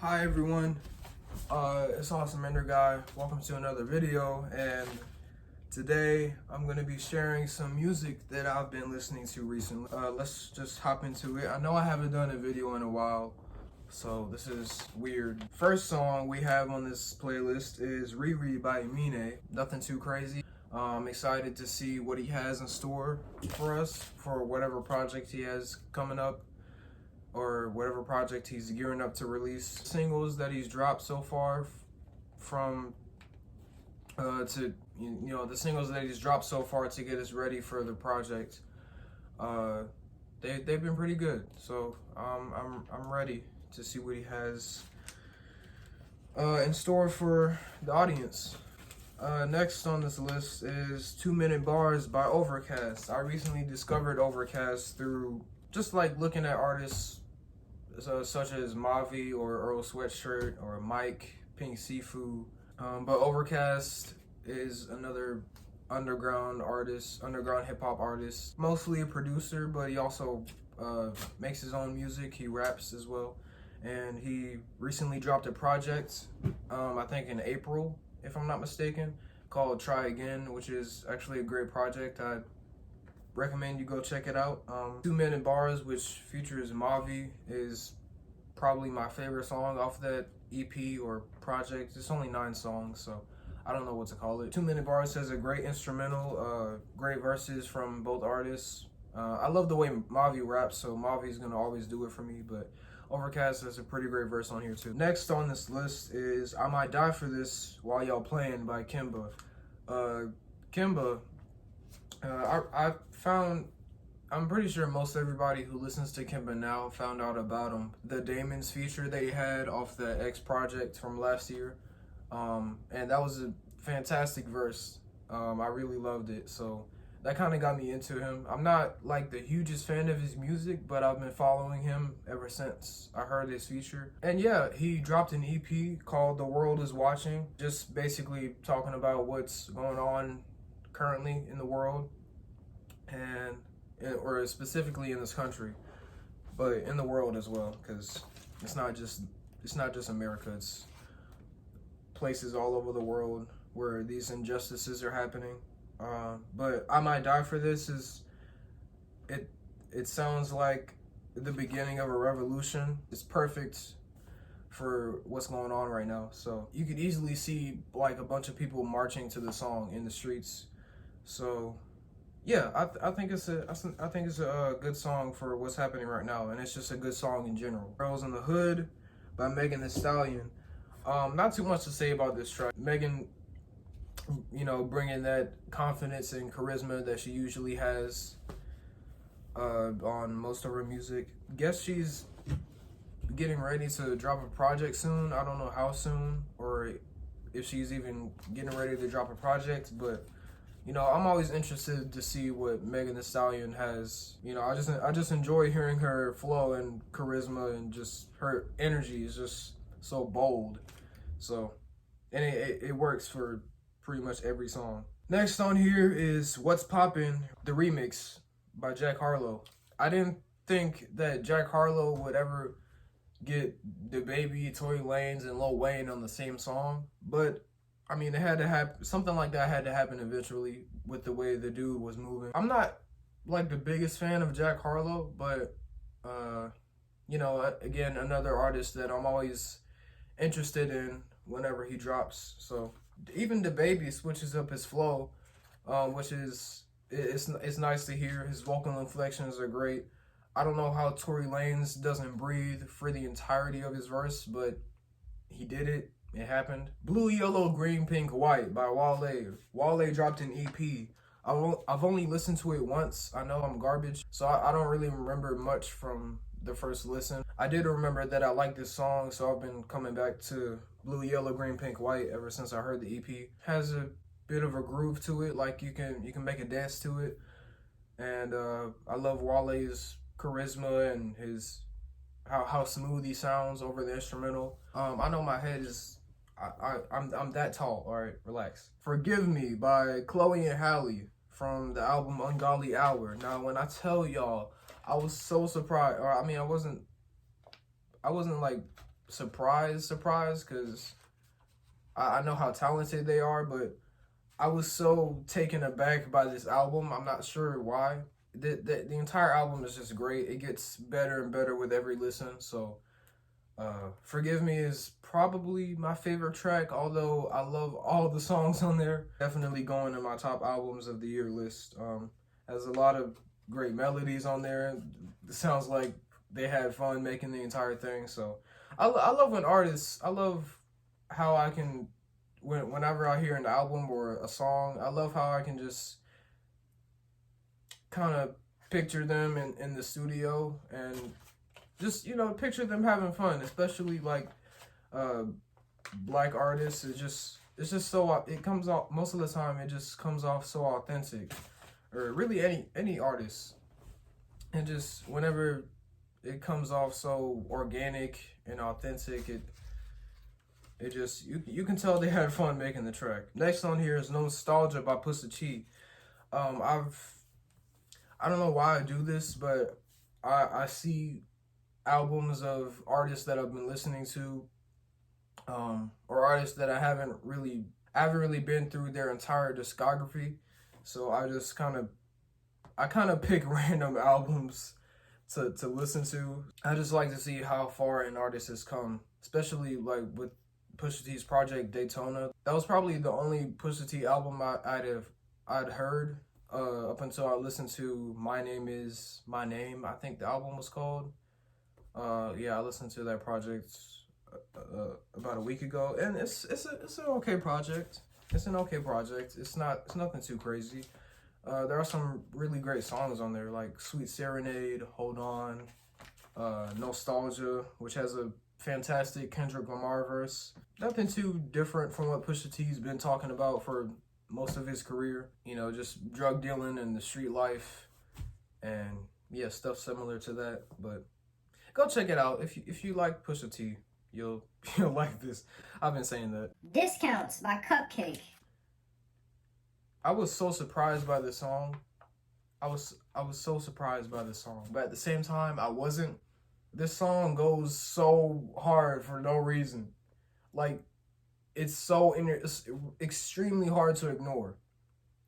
Hi everyone, it's Awesome Ender Guy. Welcome to another video, and today I'm going to be sharing some music that I've been listening to recently. Let's just hop into it. I know I haven't done a video in a while, so this is weird. First song we have on this playlist is Riri by Amine. Nothing too crazy. I'm excited to see what he has in store for us for whatever project he has coming up, or whatever project he's gearing up to release. Singles that he's dropped so far from the singles that he's dropped so far to get us ready for the project, they've been pretty good. So I'm ready to see what he has in store for the audience. Next on this list is 2 Minute Bars by Ovrkast. I recently discovered Ovrkast through just like looking at artists such as MAVI or Earl Sweatshirt or Mike, Pink Seafood. But Ovrkast is another underground hip hop artist, mostly a producer, but he also makes his own music. He raps as well. And he recently dropped a project, I think in April, if I'm not mistaken, called Try Again, which is actually a great project. I recommend you go check it out. 2 Minute Bars, which features MAVI, is probably my favorite song off that EP or project. It's only 9 songs, so I don't know what to call it. 2 Minute Bars has a great instrumental, great verses from both artists. I love the way MAVI raps, so MAVI is gonna always do it for me, but Ovrkast has a pretty great verse on here too. Next on this list is I Might Die For This While Y'all Playing by Kemba. Kemba, I'm pretty sure most everybody who listens to Kemba now found out about him. The Damon's feature they had off the X project from last year. And that was a fantastic verse. I really loved it. So that kind of got me into him. I'm not like the hugest fan of his music, but I've been following him ever since I heard his feature. And yeah, he dropped an EP called The World Is Watching, just basically talking about what's going on currently in the world, or specifically in this country, but in the world as well, because it's not just America. It's places all over the world where these injustices are happening. But I Might Die For This it sounds like the beginning of a revolution. It's perfect for what's going on right now. So you could easily see like a bunch of people marching to the song in the streets. So yeah, I think it's a good song for what's happening right now, and it's just a good song in general. Girls in the Hood by Megan Thee Stallion. Not too much to say about this track. Megan, bringing that confidence and charisma that she usually has on most of her music. Guess she's getting ready to drop a project soon. I don't know how soon, or if she's even getting ready to drop a project, but I'm always interested to see what Megan Thee Stallion has. I just enjoy hearing her flow and charisma, and just her energy is just so bold. So, and it works for pretty much every song. Next on here is What's Poppin', the remix by Jack Harlow. I didn't think that Jack Harlow would ever get DaBaby, Tory Lanez, and Lil Wayne on the same song, but I mean, it had to happen. Something like that had to happen eventually with the way the dude was moving. I'm not like the biggest fan of Jack Harlow, but again, another artist that I'm always interested in whenever he drops. So even DaBaby switches up his flow, which is it's nice to hear. His vocal inflections are great. I don't know how Tory Lanez doesn't breathe for the entirety of his verse, but he did it. It happened. Blue, Yellow, Green, Pink, White by Wale. Wale dropped an EP. I've only listened to it once. I know I'm garbage, so I don't really remember much from the first listen. I did remember that I like this song, so I've been coming back to Blue, Yellow, Green, Pink, White ever since I heard the EP. Has a bit of a groove to it, like you can make a dance to it. And I love Wale's charisma and his how smooth he sounds over the instrumental. I know my head is I'm that tall. All right, relax. Forgive Me by Chloe and Halle from the album Ungodly Hour. Now, when I tell y'all, I was so surprised. Or I mean, I wasn't like surprised, because I know how talented they are, but I was so taken aback by this album. I'm not sure why. The entire album is just great. It gets better and better with every listen. So, Forgive Me is probably my favorite track, although I love all the songs on there. Definitely going in my top albums of the year list. Has a lot of great melodies on there. It sounds like they had fun making the entire thing. So, I love when artists, I love how I can, whenever I hear an album or a song, I love how I can just kind of picture them in the studio and just, picture them having fun, especially like black artists. It's just so, it comes off, most of the time it just comes off so authentic, or really any artist. And just whenever it comes off so organic and authentic, it just, you can tell they had fun making the track. Next on here is Nosetalgia by Pusha T. I don't know why I do this, but I see albums of artists that I've been listening to, or artists that I haven't really been through their entire discography. So I kind of pick random albums to listen to. I just like to see how far an artist has come, especially like with Pusha T's project Daytona. That was probably the only Pusha T album I'd heard up until I listened to My Name Is My Name, I think the album was called. Yeah, I listened to that project about a week ago, and it's an okay project. It's an okay project. It's nothing too crazy. There are some really great songs on there, like Sweet Serenade, Hold On, Nosetalgia, which has a fantastic Kendrick Lamar verse. Nothing too different from what Pusha T's been talking about for most of his career. Just drug dealing and the street life, and yeah, stuff similar to that. But go check it out if you like Pusha T. You'll like this. I've been saying that. Discounts by Cupcake. I was so surprised by this song. I was so surprised by this song, but at the same time, I wasn't. This song goes so hard for no reason. Like, it's extremely hard to ignore.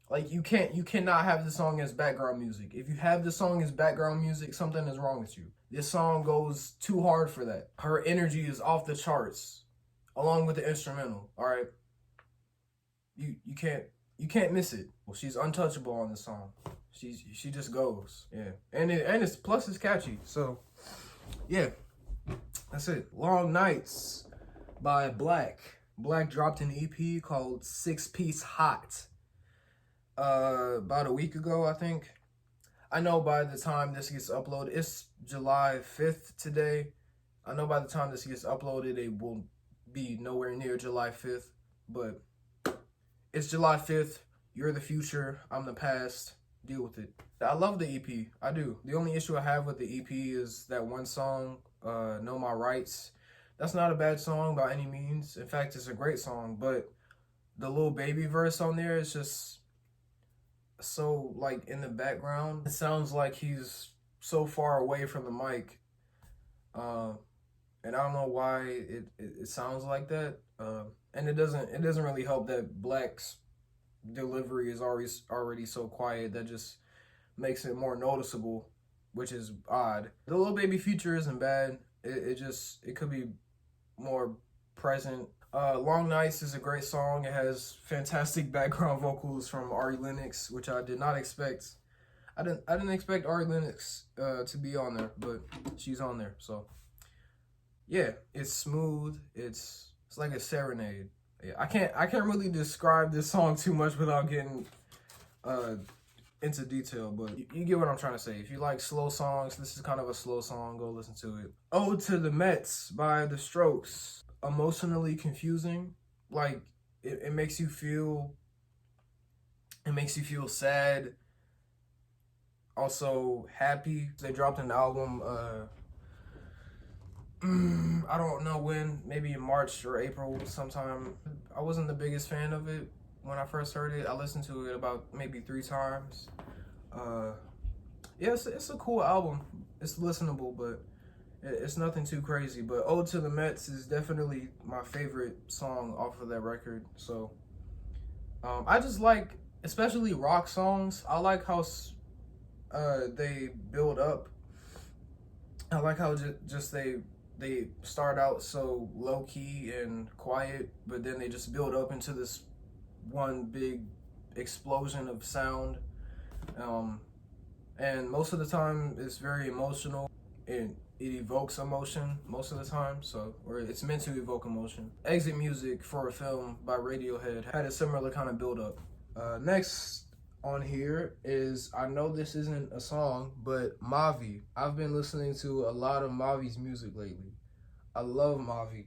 Like, you cannot have the song as background music. If you have the song as background music, something is wrong with you. This song goes too hard for that. Her energy is off the charts, along with the instrumental. All right, you can't miss it. Well, she's untouchable on this song. She just goes, yeah, and it's catchy. So, yeah, that's it. Long Nights by Black. Black dropped an EP called 6 Piece Hot about a week ago, I think. I know by the time this gets uploaded, it's July 5th today. I know by the time this gets uploaded, it will be nowhere near July 5th, but it's July 5th. You're the future. I'm the past. Deal with it. I love the EP. I do. The only issue I have with the EP is that one song, Know My Rights. That's not a bad song by any means. In fact, it's a great song, but the Lil Baby verse on there is just so, like, in the background. It sounds like he's so far away from the mic. And I don't know why it sounds like that. And it doesn't really help that Black's delivery is already so quiet. That just makes it more noticeable, which is odd. The Lil Baby feature isn't bad. It could be more present. Long Nights is a great song. It has fantastic background vocals from Ari Lennox, which I did not expect. I didn't expect Ari Lennox to be on there, but she's on there. So yeah, it's smooth. It's like a serenade. Yeah, I can't really describe this song too much without getting into detail, but you get what I'm trying to say. If you like slow songs, this is kind of a slow song. Go listen to it. Ode to the Mets by The Strokes. Emotionally confusing. Like, it makes you feel sad, also happy. They dropped an album I don't know when, maybe in March or April sometime. I wasn't the biggest fan of it when I first heard it. I listened to it about maybe 3 times. Yeah, it's a cool album. It's listenable, but It's nothing too crazy, but Ode to the Mets is definitely my favorite song off of that record. So I just like, especially rock songs, I like how they build up. I like how just they start out so low key and quiet, but then they just build up into this one big explosion of sound. And most of the time it's very emotional. It evokes emotion most of the time, so, or it's meant to evoke emotion. Exit music for a film by Radiohead had a similar kind of build up. Next on here is, I know this isn't a song, but MAVI. I've been listening to a lot of MAVI's music lately. I love MAVI.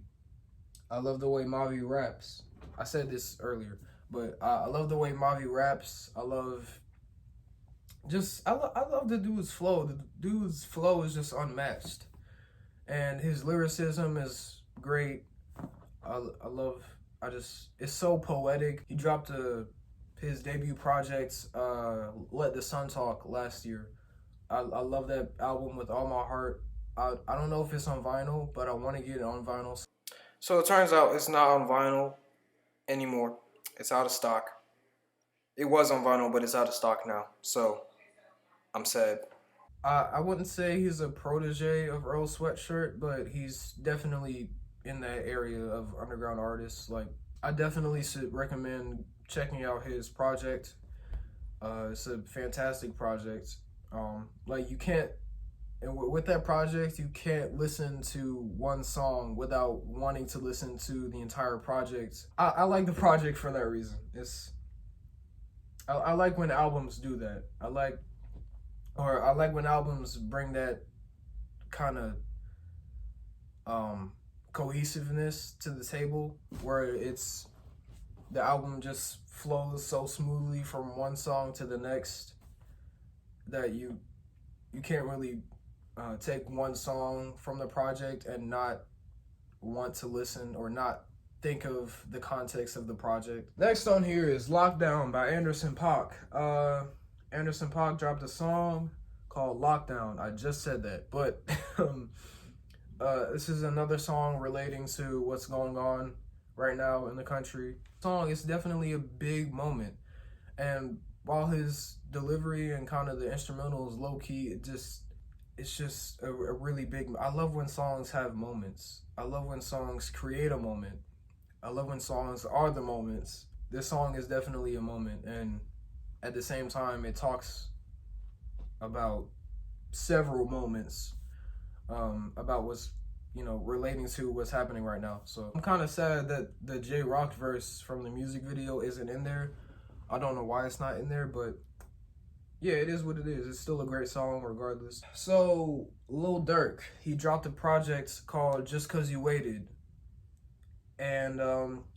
I love the way MAVI raps. I said this earlier, but I love the way MAVI raps. I love the dude's flow. The dude's flow is just unmatched, and his lyricism is great. It's so poetic. He dropped his debut project, Let the Sun Talk, last year. I love that album with all my heart. I don't know if it's on vinyl, but I want to get it on vinyl. So it turns out it's not on vinyl anymore. It's out of stock. It was on vinyl, but it's out of stock now. So I'm sad. I wouldn't say he's a protege of Earl Sweatshirt, but he's definitely in that area of underground artists. Like, I definitely should recommend checking out his project. It's a fantastic project. Like, you can't, and with that project, you can't listen to one song without wanting to listen to the entire project. I like the project for that reason. I like when albums do that. I like when albums bring that kind of cohesiveness to the table, where the album just flows so smoothly from one song to the next that you can't really take one song from the project and not want to listen or not think of the context of the project. Next on here is Lockdown by Anderson .Paak. Anderson .Paak dropped a song called Lockdown. I just said that, but this is another song relating to what's going on right now in the country. Song is definitely a big moment, and while his delivery and kind of the instrumental is low key, it's just a really big. I love when songs have moments. I love when songs create a moment. I love when songs are the moments. This song is definitely a moment, and at the same time, it talks about several moments, about what's, relating to what's happening right now. So I'm kind of sad that the J-Rock verse from the music video isn't in there. I don't know why it's not in there, but yeah, it is what it is. It's still a great song regardless. So Lil Durk, he dropped a project called Just Cause You Waited. And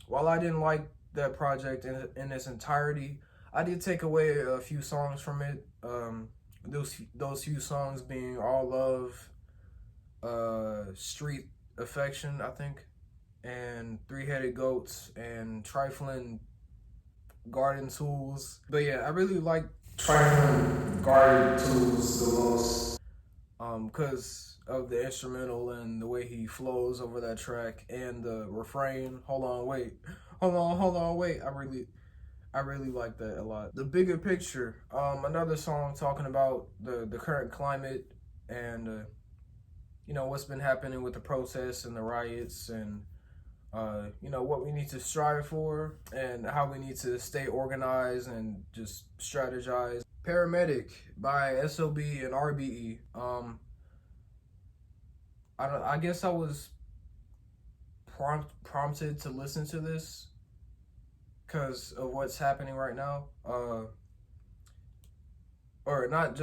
while I didn't like that project in its entirety, I did take away a few songs from it. Those few songs being All Love, Street Affection, I think, and Three-Headed Goats, and Triflin, Garden Tools. But yeah, I really like Triflin, Garden Tools the most, because of the instrumental and the way he flows over that track, and the refrain, hold on, wait. I really like that a lot. The Bigger Picture, another song talking about the current climate and what's been happening with the protests and the riots, and what we need to strive for and how we need to stay organized and just strategize. Paramedic by SOB and RBE. I guess I was prompted to listen to this because of what's happening right now, or not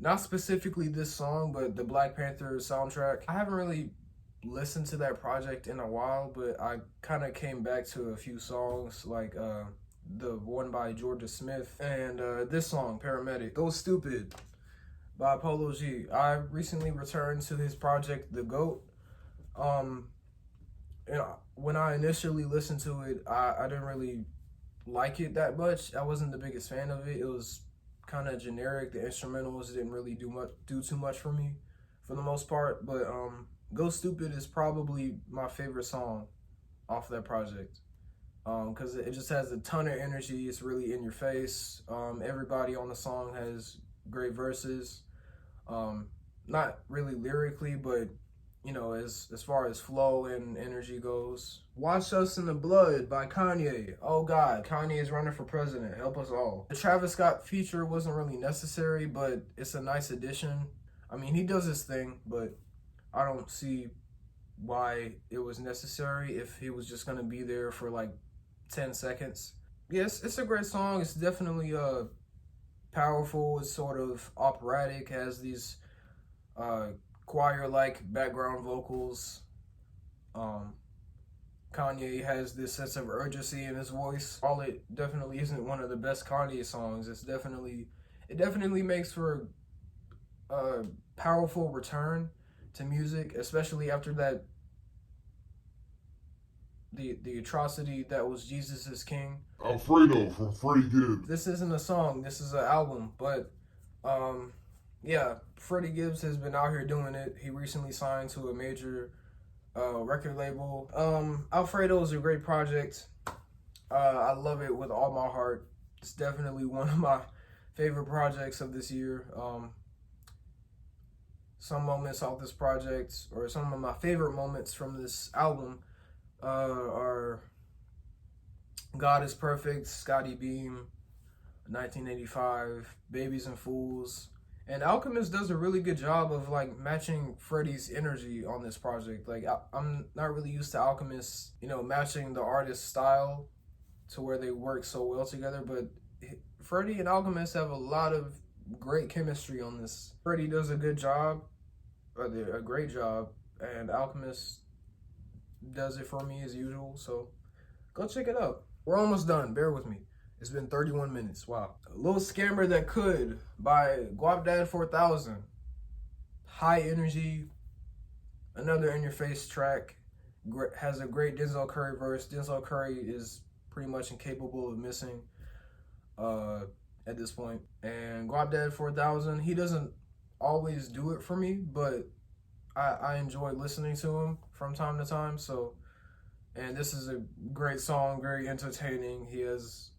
specifically this song, but the Black Panther soundtrack. I haven't really listened to that project in a while, but I kind of came back to a few songs, like the one by Georgia Smith and this song, Paramedic. Go Stupid by Polo G. I recently returned to his project, The GOAT. When I initially listened to it, I didn't really like it that much. I wasn't the biggest fan of it. It was kind of generic. The instrumentals didn't really do too much for me. for the most part, but Go Stupid is probably my favorite song off that project. Because it just has a ton of energy. It's really in your face. Everybody on the song has great verses. Not really lyrically, but you know, as far as flow and energy goes. Wash Us in the Blood by Kanye. Oh God, Kanye is running for president. Help us all. The Travis Scott feature wasn't really necessary, but it's a nice addition. I mean, he does his thing, but I don't see why it was necessary if he was just gonna be there for like 10 seconds. Yes, it's a great song. It's definitely powerful. It's sort of operatic, has these choir-like background vocals. Kanye has this sense of urgency in his voice. While it definitely isn't one of the best Kanye songs, it definitely makes for a powerful return to music, especially after that the atrocity that was Jesus is King. Alfredo from Freddie Gibbs. This isn't a song, this is an album, but yeah, Freddie Gibbs has been out here doing it. He recently signed to a major record label. Alfredo is a great project. I love it with all my heart. It's definitely one of my favorite projects of this year. Some moments off this project, or some of my favorite moments from this album, are God is Perfect, Scotty Beam, 1985, Babies and Fools. And Alchemist does a really good job of like matching Freddie's energy on this project. Like I'm not really used to Alchemist, you know, matching the artist's style to where they work so well together, but Freddie and Alchemist have a lot of great chemistry on this. Freddie does a good job, or a great job, and Alchemist does it for me as usual, so go check it out. We're almost done, bear with me. It's been 31 minutes, wow. A Little Scammer That Could by Guapdad 4000. High energy, another in your face track. Has a great Denzel Curry verse. Denzel Curry is pretty much incapable of missing at this point. And Guapdad 4000, he doesn't always do it for me, but I enjoy listening to him from time to time. So, and this is a great song, very entertaining. He's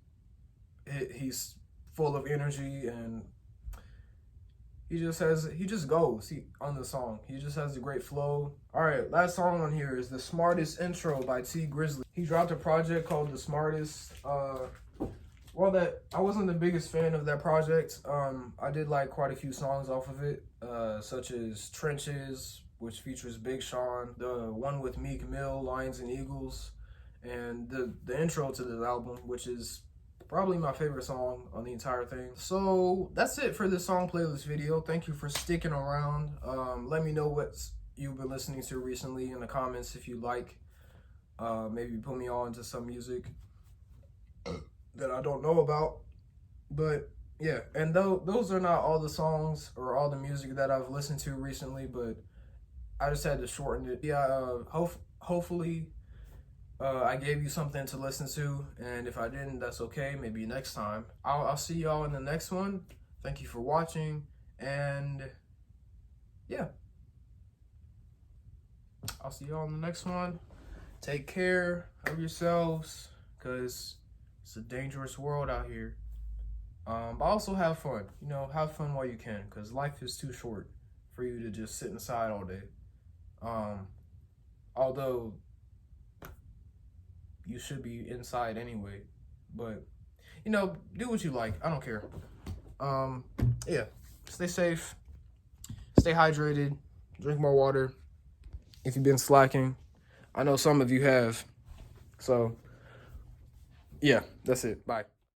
full of energy, and he just goes on the song. He just has a great flow. All right, last song on here is The Smartest Intro by T Grizzly. He dropped a project called The Smartest. Well, I wasn't the biggest fan of that project. I did like quite a few songs off of it, such as Trenches, which features Big Sean, the one with Meek Mill, Lions and Eagles, and the intro to this album, which is probably my favorite song on the entire thing. So that's it for this song playlist video. Thank you for sticking around. Let me know what you've been listening to recently in the comments if you like. Maybe put me on to some music that I don't know about. But yeah, and those are not all the songs or all the music that I've listened to recently, but I just had to shorten it. Yeah, hopefully I gave you something to listen to, and if I didn't, that's okay. Maybe next time. I'll see y'all in the next one. Thank you for watching, and yeah, I'll see y'all in the next one. Take care of yourselves, because it's a dangerous world out here. But also have fun. You know, have fun while you can, because life is too short for you to just sit inside all day. Although you should be inside anyway, but you know, do what you like. I don't care. Yeah, stay safe, stay hydrated, drink more water if you've been slacking. I know some of you have. So yeah, that's it. Bye.